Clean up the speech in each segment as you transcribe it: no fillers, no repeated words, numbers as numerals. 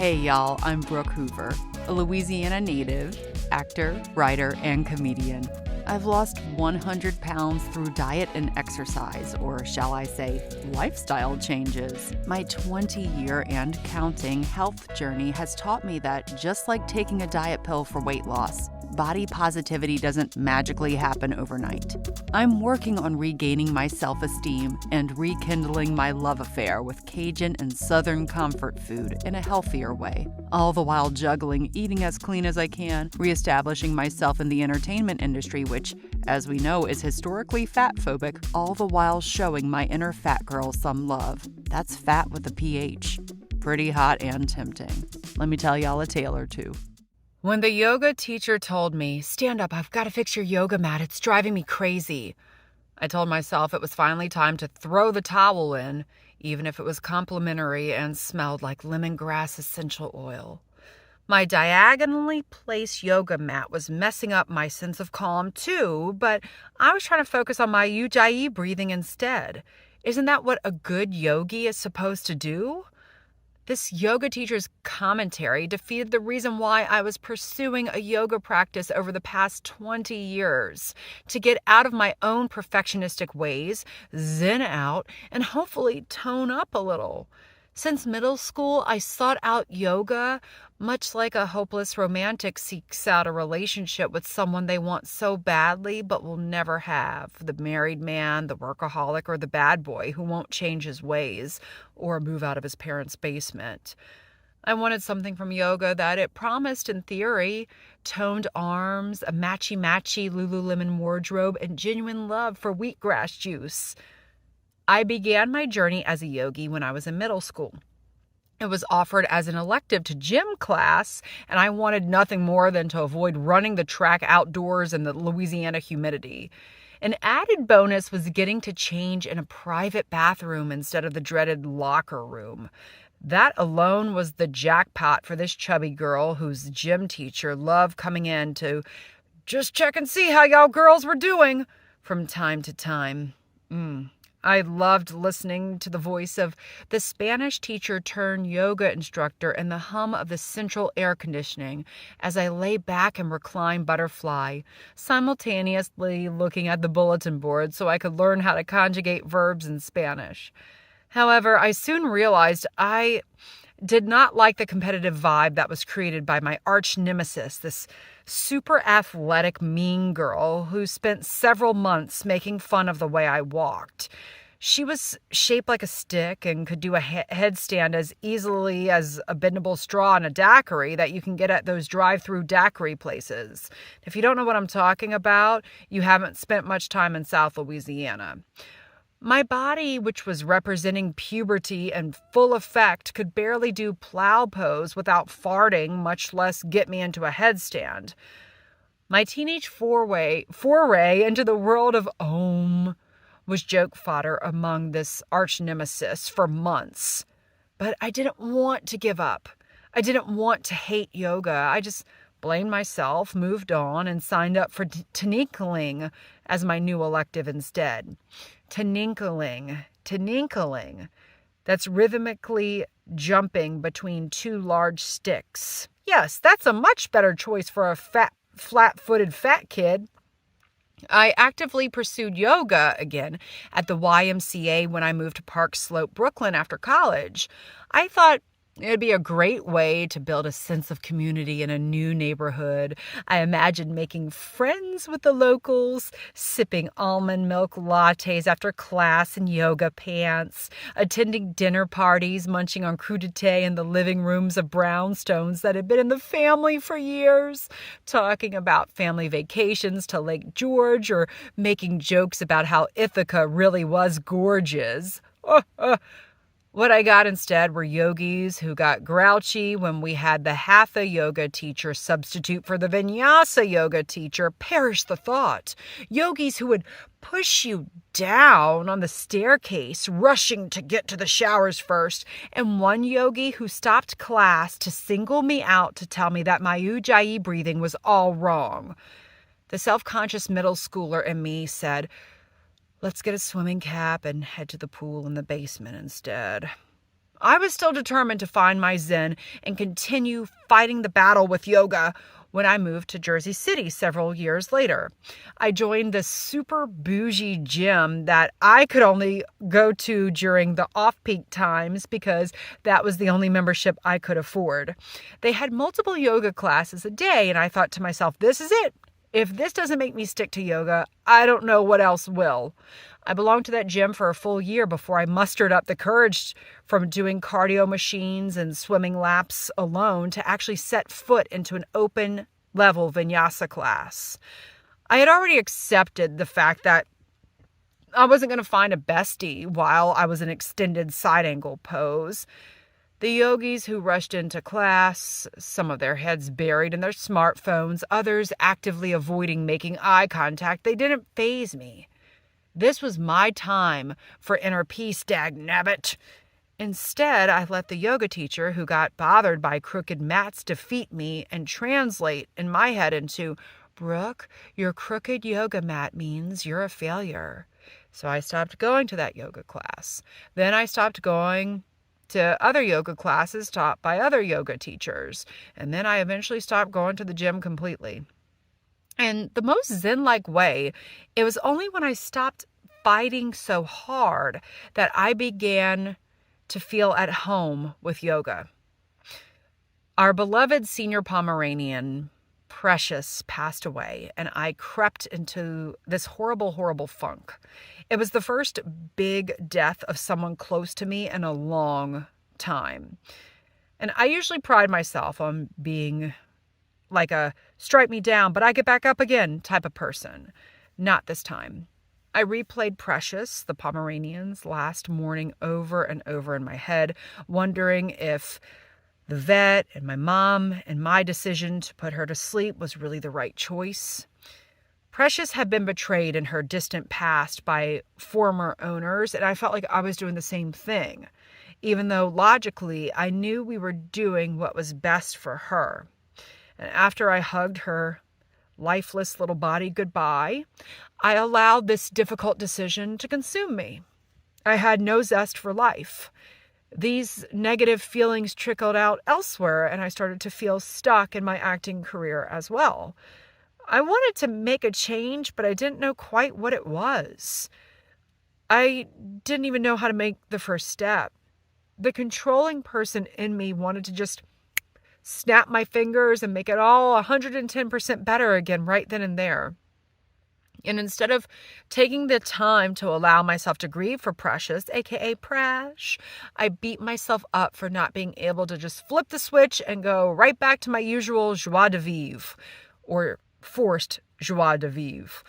Hey y'all, I'm Brooke Hoover, a Louisiana native, actor, writer, and comedian. I've lost 100 pounds through diet and exercise, or shall I say, lifestyle changes. My 20-year and counting health journey has taught me that just like taking a diet pill for weight loss, body positivity doesn't magically happen overnight. I'm working on regaining my self-esteem and rekindling my love affair with Cajun and Southern comfort food in a healthier way, all the while juggling eating as clean as I can, reestablishing myself in the entertainment industry, which, as we know, is historically fat-phobic, all the while showing my inner fat girl some love. That's fat with a PH. Pretty hot and tempting. Let me tell y'all a tale or two. When the yoga teacher told me, "Stand up, I've got to fix your yoga mat, it's driving me crazy," I told myself it was finally time to throw the towel in, even if it was complimentary and smelled like lemongrass essential oil. My diagonally placed yoga mat was messing up my sense of calm too, but I was trying to focus on my ujjayi breathing instead. Isn't that what a good yogi is supposed to do? This yoga teacher's commentary defeated the reason why I was pursuing a yoga practice over the past 20 years, to get out of my own perfectionistic ways, zen out, and hopefully tone up a little. Since middle school, I sought out yoga, much like a hopeless romantic seeks out a relationship with someone they want so badly but will never have. The married man, the workaholic, or the bad boy who won't change his ways or move out of his parents' basement. I wanted something from yoga that it promised in theory: toned arms, a matchy-matchy Lululemon wardrobe, and genuine love for wheatgrass juice. I began my journey as a yogi when I was in middle school. It was offered as an elective to gym class, and I wanted nothing more than to avoid running the track outdoors in the Louisiana humidity. An added bonus was getting to change in a private bathroom instead of the dreaded locker room. That alone was the jackpot for this chubby girl whose gym teacher loved coming in to just check and see how y'all girls were doing from time to time. I loved listening to the voice of the Spanish teacher turned yoga instructor and the hum of the central air conditioning as I lay back and reclined butterfly, simultaneously looking at the bulletin board so I could learn how to conjugate verbs in Spanish. However, I soon realized I did not like the competitive vibe that was created by my arch nemesis, this super athletic mean girl who spent several months making fun of the way I walked. She was shaped like a stick and could do a headstand as easily as a bendable straw in a daiquiri that you can get at those drive-through daiquiri places. If you don't know what I'm talking about, you haven't spent much time in South Louisiana. My body, which was representing puberty and full effect, could barely do plow pose without farting, much less get me into a headstand. My teenage foray into the world of Om was joke fodder among this arch nemesis for months. But I didn't want to give up. I didn't want to hate yoga. I just blamed myself, moved on, and signed up for tinkling as my new elective instead. Tinkling. That's rhythmically jumping between two large sticks. Yes, that's a much better choice for a flat-footed fat kid. I actively pursued yoga again at the YMCA when I moved to Park Slope, Brooklyn after college. I thought it'd be a great way to build a sense of community in a new neighborhood. I imagined making friends with the locals, sipping almond milk lattes after class in yoga pants, attending dinner parties, munching on crudité in the living rooms of brownstones that had been in the family for years, talking about family vacations to Lake George, or making jokes about how Ithaca really was gorgeous. What I got instead were yogis who got grouchy when we had the hatha yoga teacher substitute for the vinyasa yoga teacher. Perish the thought. Yogis who would push you down on the staircase, rushing to get to the showers first. And one yogi who stopped class to single me out to tell me that my ujjayi breathing was all wrong. The self-conscious middle schooler in me said, "Let's get a swimming cap and head to the pool in the basement instead." I was still determined to find my zen and continue fighting the battle with yoga when I moved to Jersey City several years later. I joined this super bougie gym that I could only go to during the off-peak times because that was the only membership I could afford. They had multiple yoga classes a day, and I thought to myself, this is it. If this doesn't make me stick to yoga, I don't know what else will. I belonged to that gym for a full year before I mustered up the courage from doing cardio machines and swimming laps alone to actually set foot into an open level vinyasa class. I had already accepted the fact that I wasn't going to find a bestie while I was in extended side angle pose. The yogis who rushed into class, some of their heads buried in their smartphones, others actively avoiding making eye contact, they didn't faze me. This was my time for inner peace, dagnabbit. Instead, I let the yoga teacher who got bothered by crooked mats defeat me and translate in my head into, Brooke, your crooked yoga mat means you're a failure. So I stopped going to that yoga class. Then I stopped going to other yoga classes taught by other yoga teachers. And then I eventually stopped going to the gym completely. In the most zen-like way, it was only when I stopped fighting so hard that I began to feel at home with yoga. Our beloved senior Pomeranian Precious passed away, and I crept into this horrible, horrible funk. It was the first big death of someone close to me in a long time. And I usually pride myself on being like a strike me down, but I get back up again type of person. Not this time. I replayed Precious, the Pomeranian's last morning over and over in my head, wondering if the vet and my mom and my decision to put her to sleep was really the right choice. Precious had been betrayed in her distant past by former owners, and I felt like I was doing the same thing, even though logically I knew we were doing what was best for her. And after I hugged her lifeless little body goodbye, I allowed this difficult decision to consume me. I had no zest for life. These negative feelings trickled out elsewhere, and I started to feel stuck in my acting career as well. I wanted to make a change, but I didn't know quite what it was. I didn't even know how to make the first step. The controlling person in me wanted to just snap my fingers and make it all 110% better again right then and there. And instead of taking the time to allow myself to grieve for Precious, aka Prash, I beat myself up for not being able to just flip the switch and go right back to my usual joie de vivre, or forced joie de vivre.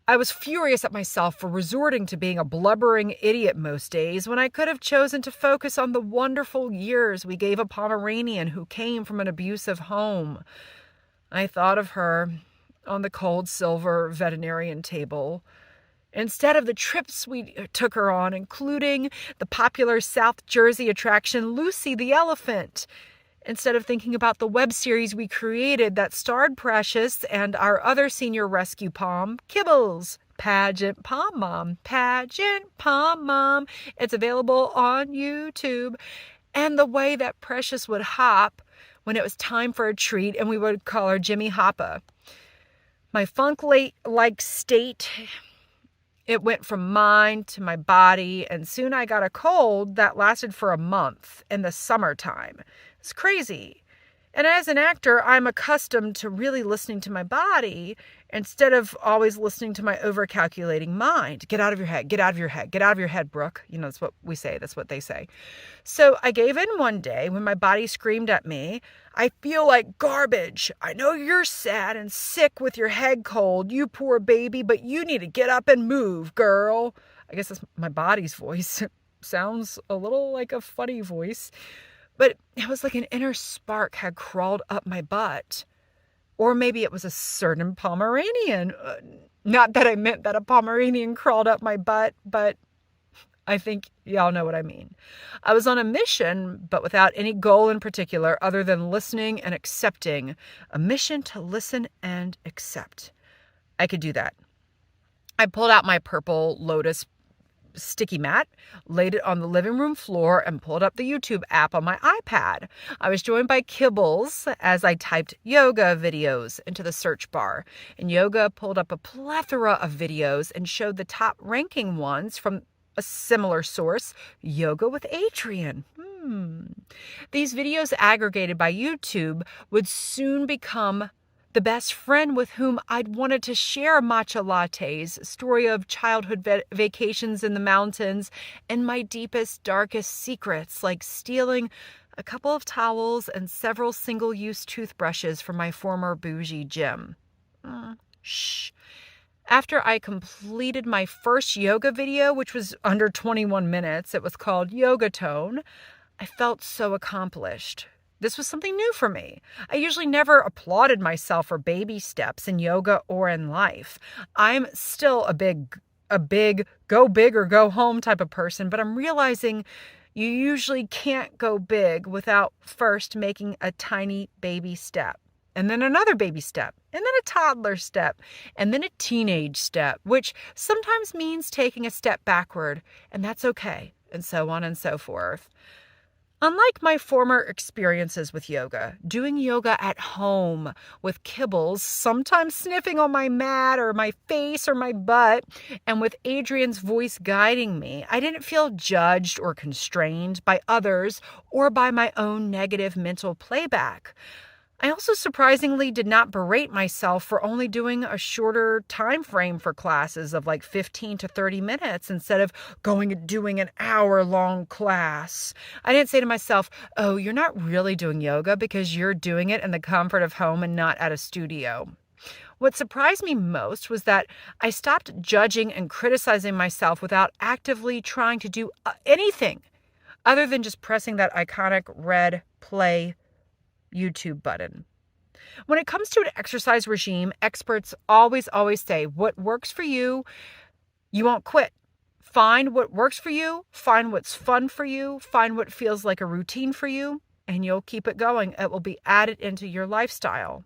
I was furious at myself for resorting to being a blubbering idiot most days when I could have chosen to focus on the wonderful years we gave a Pomeranian who came from an abusive home. I thought of her on the cold silver veterinarian table, instead of the trips we took her on, including the popular South Jersey attraction Lucy the Elephant. Instead of thinking about the web series we created that starred Precious and our other senior rescue pom, Kibbles. Pageant Pom Mom. Pageant Pom Mom. It's available on YouTube. And the way that Precious would hop when it was time for a treat, and we would call her Jimmy Hoppa. My funk-like state, it went from mind to my body, and soon I got a cold that lasted for a month in the summertime. It's crazy. And as an actor, I'm accustomed to really listening to my body instead of always listening to my overcalculating mind. Get out of your head, get out of your head, get out of your head, Brooke. You know, that's what we say, that's what they say. So I gave in one day when my body screamed at me, I feel like garbage. I know you're sad and sick with your head cold, you poor baby, but you need to get up and move, girl. I guess that's my body's voice. Sounds a little like a funny voice. But it was like an inner spark had crawled up my butt. Or maybe it was a certain Pomeranian. Not that I meant that a Pomeranian crawled up my butt, but I think y'all know what I mean. I was on a mission, but without any goal in particular other than listening and accepting. A mission to listen and accept. I could do that. I pulled out my purple Lotus sticky mat, laid it on the living room floor, and pulled up the YouTube app on my iPad. I was joined by Kibbles as I typed yoga videos into the search bar. And Yoga pulled up a plethora of videos and showed the top ranking ones from a similar source, Yoga with Adriene. These videos aggregated by YouTube would soon become the best friend with whom I'd wanted to share matcha lattes, story of childhood vacations in the mountains, and my deepest, darkest secrets, like stealing a couple of towels and several single-use toothbrushes from my former bougie gym. Shh. After I completed my first yoga video, which was under 21 minutes, it was called Yoga Tone, I felt so accomplished. This was something new for me. I usually never applauded myself for baby steps in yoga or in life. I'm still a big go big or go home type of person, but I'm realizing you usually can't go big without first making a tiny baby step, and then another baby step, and then a toddler step, and then a teenage step, which sometimes means taking a step backward, and that's okay, and so on and so forth. Unlike my former experiences with yoga, doing yoga at home with Kibbles, sometimes sniffing on my mat or my face or my butt, and with Adriene's voice guiding me, I didn't feel judged or constrained by others or by my own negative mental playback. I also surprisingly did not berate myself for only doing a shorter time frame for classes of like 15 to 30 minutes instead of going and doing an hour-long class. I didn't say to myself, oh, you're not really doing yoga because you're doing it in the comfort of home and not at a studio. What surprised me most was that I stopped judging and criticizing myself without actively trying to do anything other than just pressing that iconic red play YouTube button. When it comes to an exercise regime, experts always say what works for you, you won't quit. Find what works for you, find what's fun for you, find what feels like a routine for you, and you'll keep it going. It will be added into your lifestyle.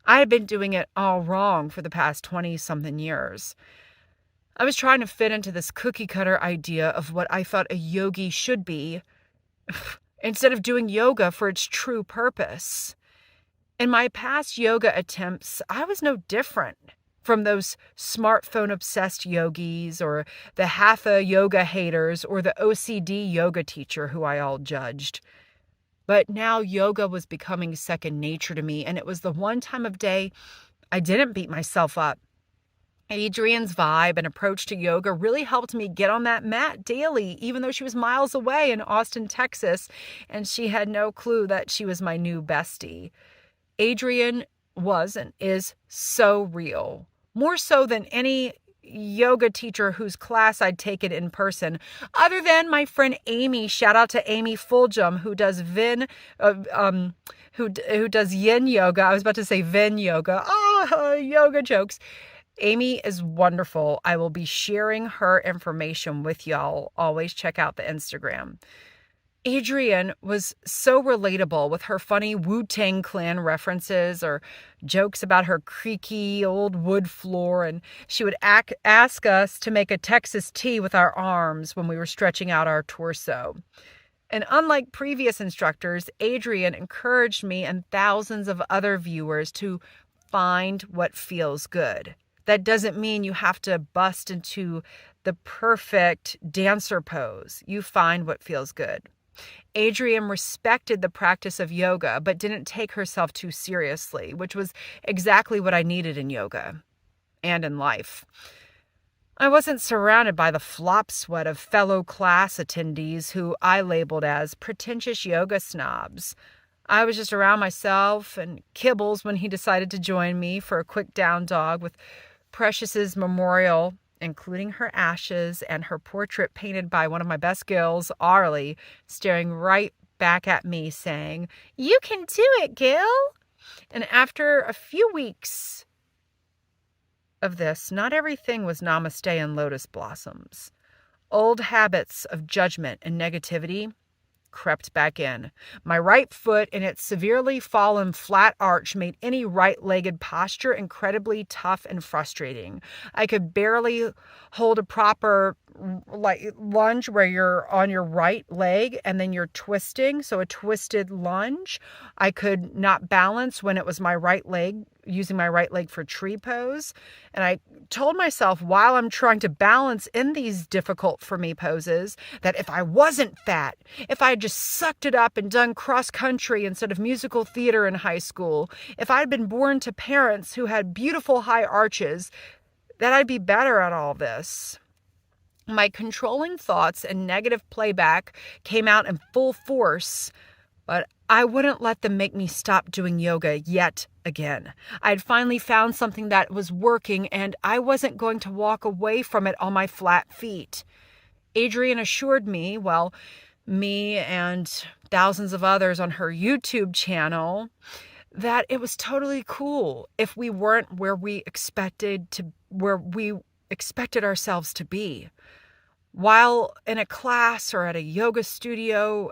I had been doing it all wrong for the past 20-something years. I was trying to fit into this cookie cutter idea of what I thought a yogi should be instead of doing yoga for its true purpose. In my past yoga attempts, I was no different from those smartphone-obsessed yogis or the hatha yoga haters or the OCD yoga teacher who I all judged. But now yoga was becoming second nature to me, and it was the one time of day I didn't beat myself up. Adriene's vibe and approach to yoga really helped me get on that mat daily, even though she was miles away in Austin, Texas, and she had no clue that she was my new bestie. Adriene was and is so real, more so than any yoga teacher whose class I'd taken in person, other than my friend Amy. Shout out to Amy Fulgham, who does who does yin yoga. I was about to say Ven yoga. Yoga jokes. Amy is wonderful. I will be sharing her information with y'all. Always check out the Instagram. Adriene was so relatable with her funny Wu-Tang Clan references or jokes about her creaky old wood floor, and she would ask us to make a Texas tea with our arms when we were stretching out our torso. And unlike previous instructors, Adriene encouraged me and thousands of other viewers to find what feels good. That doesn't mean you have to bust into the perfect dancer pose. You find what feels good. Adriene respected the practice of yoga, but didn't take herself too seriously, which was exactly what I needed in yoga and in life. I wasn't surrounded by the flop sweat of fellow class attendees who I labeled as pretentious yoga snobs. I was just around myself and Kibbles when he decided to join me for a quick down dog with Precious's memorial, including her ashes and her portrait painted by one of my best girls, Arlie, staring right back at me saying, "You can do it, Gil." And after a few weeks of this, not everything was namaste and lotus blossoms. Old habits of judgment and negativity crept back in. My right foot in its severely fallen flat arch made any right-legged posture incredibly tough and frustrating. I could barely hold a proper like lunge where you're on your right leg and then you're twisting. So a twisted lunge. I could not balance when it was my right leg, using my right leg for tree pose. And I told myself while I'm trying to balance in these difficult for me poses that if I wasn't fat, if I had just sucked it up and done cross country instead of musical theater in high school, if I'd been born to parents who had beautiful high arches, that I'd be better at all this. My controlling thoughts and negative playback came out in full force, but I wouldn't let them make me stop doing yoga yet again. I'd finally found something that was working, and I wasn't going to walk away from it on my flat feet. Adrienne assured me, well, me and thousands of others on her YouTube channel, that it was totally cool if we weren't where we expected ourselves to be. While in a class or at a yoga studio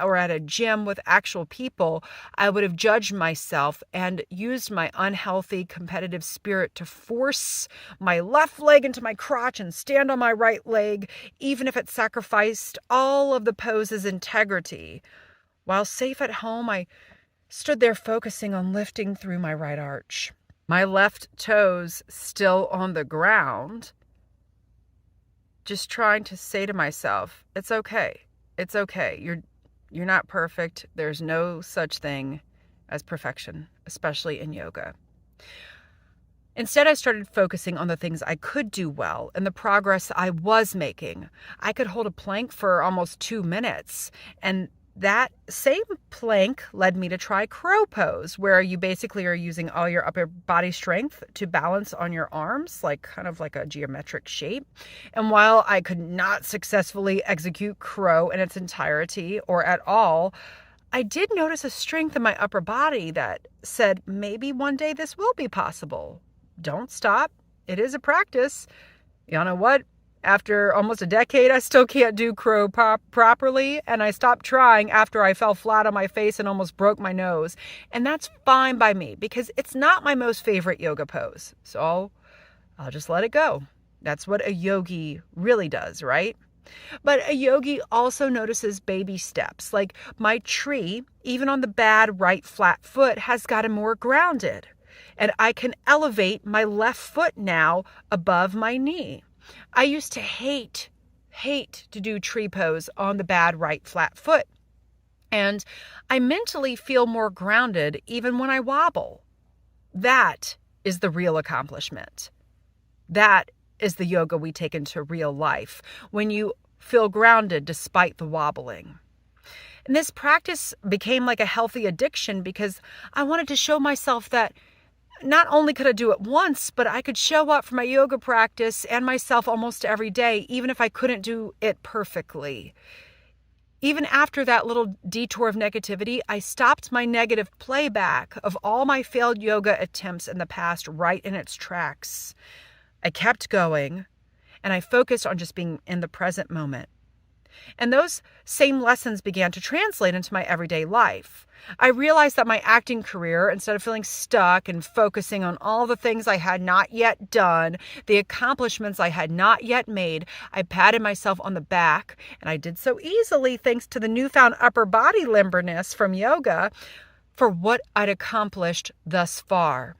or at a gym with actual people, I would have judged myself and used my unhealthy competitive spirit to force my left leg into my crotch and stand on my right leg, even if it sacrificed all of the pose's integrity. While safe at home, I stood there focusing on lifting through my right arch, my left toes still on the ground, just trying to say to myself, it's okay. It's okay. You're not perfect. There's no such thing as perfection, especially in yoga. Instead, I started focusing on the things I could do well and the progress I was making. I could hold a plank for almost 2 minutes, and that same plank led me to try crow pose, where you basically are using all your upper body strength to balance on your arms, like kind of like a geometric shape. And while I could not successfully execute crow in its entirety or at all, I did notice a strength in my upper body that said, maybe one day this will be possible. Don't stop. It is a practice. You know what? After almost a decade, I still can't do crow properly, and I stopped trying after I fell flat on my face and almost broke my nose. And that's fine by me because it's not my most favorite yoga pose. So I'll just let it go. That's what a yogi really does, right? But a yogi also notices baby steps. Like my tree, even on the bad right flat foot, has gotten more grounded. And I can elevate my left foot now above my knee. I used to hate to do tree pose on the bad right flat foot. And I mentally feel more grounded even when I wobble. That is the real accomplishment. That is the yoga we take into real life, when you feel grounded despite the wobbling. And this practice became like a healthy addiction because I wanted to show myself that not only could I do it once, but I could show up for my yoga practice and myself almost every day, even if I couldn't do it perfectly. Even after that little detour of negativity, I stopped my negative playback of all my failed yoga attempts in the past right in its tracks. I kept going, and I focused on just being in the present moment. And those same lessons began to translate into my everyday life. I realized that my acting career, instead of feeling stuck and focusing on all the things I had not yet done, the accomplishments I had not yet made, I patted myself on the back, and I did so easily thanks to the newfound upper body limberness from yoga, for what I'd accomplished thus far.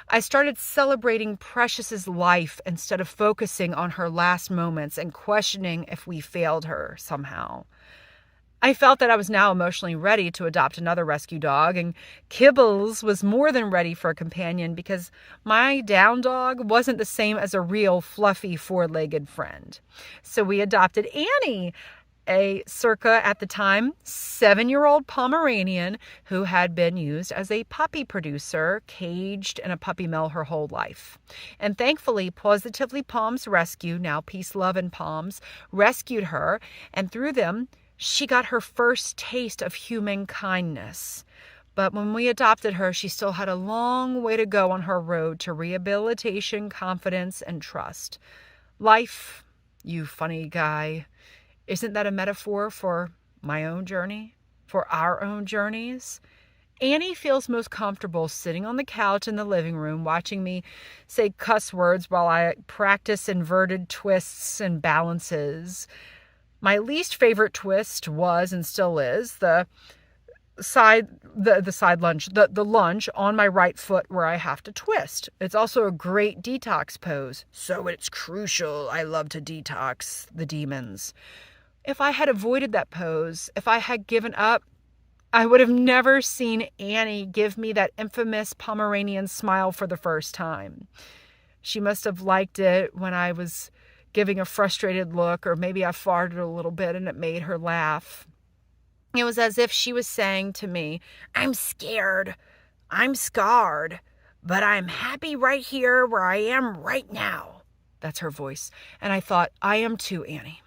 I started celebrating Precious's life instead of focusing on her last moments and questioning if we failed her somehow. I felt that I was now emotionally ready to adopt another rescue dog, and Kibbles was more than ready for a companion because my down dog wasn't the same as a real fluffy four-legged friend. So we adopted Annie, a circa, at the time, 7-year-old Pomeranian who had been used as a puppy producer, caged in a puppy mill her whole life. And thankfully, Positively Palms Rescue, now Peace, Love, and Palms, rescued her, and through them, she got her first taste of human kindness. But when we adopted her, she still had a long way to go on her road to rehabilitation, confidence, and trust. Life, you funny guy. Isn't that a metaphor for my own journey? For our own journeys? Annie feels most comfortable sitting on the couch in the living room watching me say cuss words while I practice inverted twists and balances. My least favorite twist was and still is the side lunge, the lunge on my right foot where I have to twist. It's also a great detox pose. So it's crucial. I love to detox the demons. If I had avoided that pose, if I had given up, I would have never seen Annie give me that infamous Pomeranian smile for the first time. She must have liked it when I was giving a frustrated look, or maybe I farted a little bit and it made her laugh. It was as if she was saying to me, I'm scared, I'm scarred, but I'm happy right here where I am right now. That's her voice. And I thought, I am too, Annie.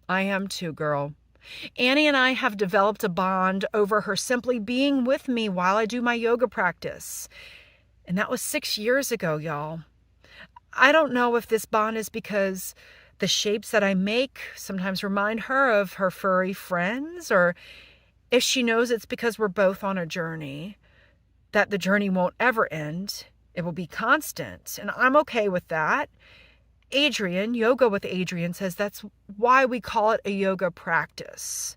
I am too, girl. Annie and I have developed a bond over her simply being with me while I do my yoga practice. And that was 6 years ago, y'all. I don't know if this bond is because the shapes that I make sometimes remind her of her furry friends, or if she knows it's because we're both on a journey, that the journey won't ever end. It will be constant, and I'm okay with that. Adrian, Yoga with Adrian, says that's why we call it a yoga practice.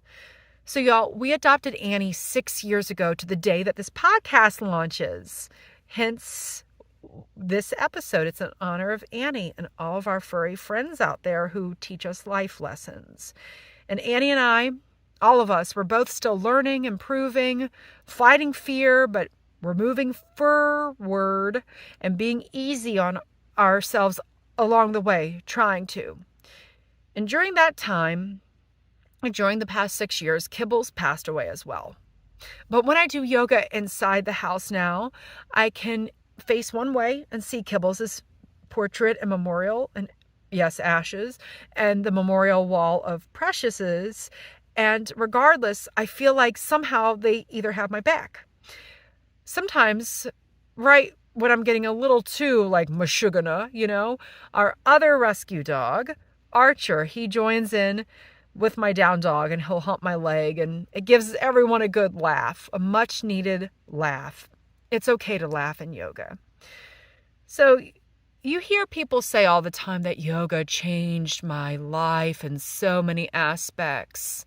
So y'all, we adopted Annie 6 years ago to the day that this podcast launches. Hence, this episode, it's in honor of Annie and all of our furry friends out there who teach us life lessons. And Annie and I, all of us, we're both still learning, improving, fighting fear, but we're moving forward and being easy on ourselves along the way, trying to. And during that time, during the past 6 years, Kibbles passed away as well. But when I do yoga inside the house now, I can face one way and see Kibbles' portrait and memorial, and yes, ashes, and the memorial wall of Precious's. And regardless, I feel like somehow they either have my back. Sometimes, right when I'm getting a little too like Meshuggah, our other rescue dog, Archer, he joins in with my down dog and he'll hump my leg, and it gives everyone a good laugh, a much needed laugh. It's okay to laugh in yoga. So you hear people say all the time that yoga changed my life in so many aspects.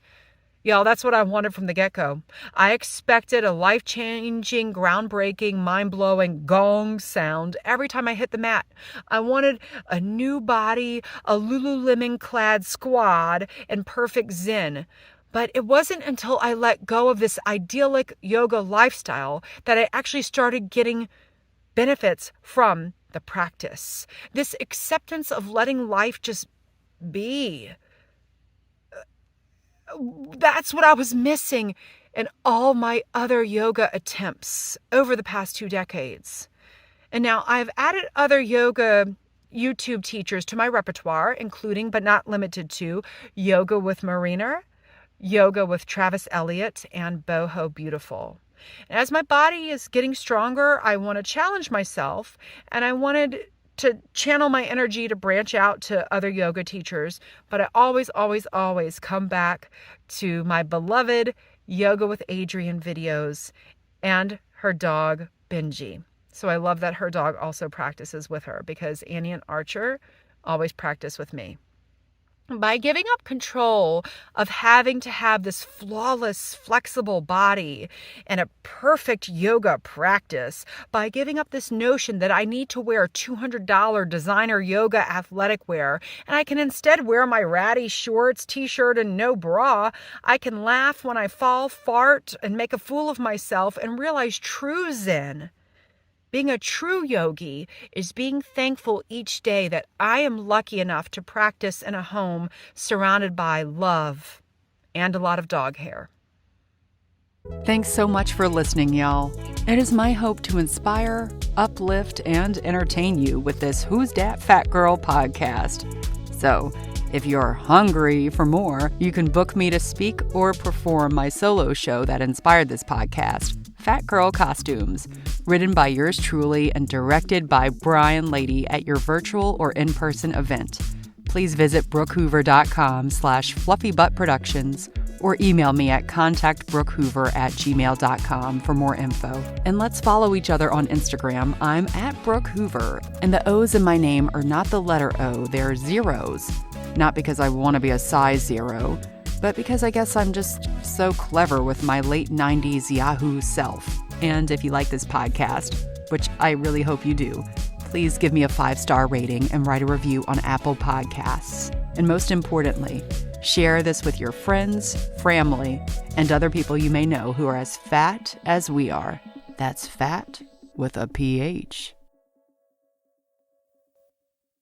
Y'all, that's what I wanted from the get-go. I expected a life-changing, groundbreaking, mind-blowing gong sound every time I hit the mat. I wanted a new body, a Lululemon-clad squad, and perfect zen. But it wasn't until I let go of this idyllic yoga lifestyle that I actually started getting benefits from the practice. This acceptance of letting life just be. That's what I was missing in all my other yoga attempts over the past 2 decades. And now I've added other yoga YouTube teachers to my repertoire, including but not limited to Yoga with Marina, Yoga with Travis Elliott, and Boho Beautiful. And as my body is getting stronger, I want to challenge myself, and I wanted to channel my energy to branch out to other yoga teachers, but I always come back to my beloved Yoga with Adrian videos and her dog, Benji. So I love that her dog also practices with her, because Annie and Archer always practice with me. By giving up control of having to have this flawless, flexible body and a perfect yoga practice, by giving up this notion that I need to wear $200 designer yoga athletic wear, and I can instead wear my ratty shorts, t-shirt, and no bra, I can laugh when I fall, fart, and make a fool of myself and realize true zen. Being a true yogi is being thankful each day that I am lucky enough to practice in a home surrounded by love and a lot of dog hair. Thanks so much for listening, y'all. It is my hope to inspire, uplift, and entertain you with this Who's Dat Fat Girl podcast. So, if you're hungry for more, you can book me to speak or perform my solo show that inspired this podcast, Fat Girl Costumes, written by yours truly and directed by Brian Lady at your virtual or in-person event. Please visit brookehoover.com/fluffybuttproductions or email me at contactbrookhoover@gmail.com for more info. And let's follow each other on Instagram. I'm at Brooke Hoover, and the O's in my name are not the letter O, they're zeros. Not because I want to be a size 0, but because I guess I'm just so clever with my late 90s Yahoo self. And if you like this podcast, which I really hope you do, please give me a 5-star rating and write a review on Apple Podcasts. And most importantly, share this with your friends, family, and other people you may know who are as fat as we are. That's fat with a PH.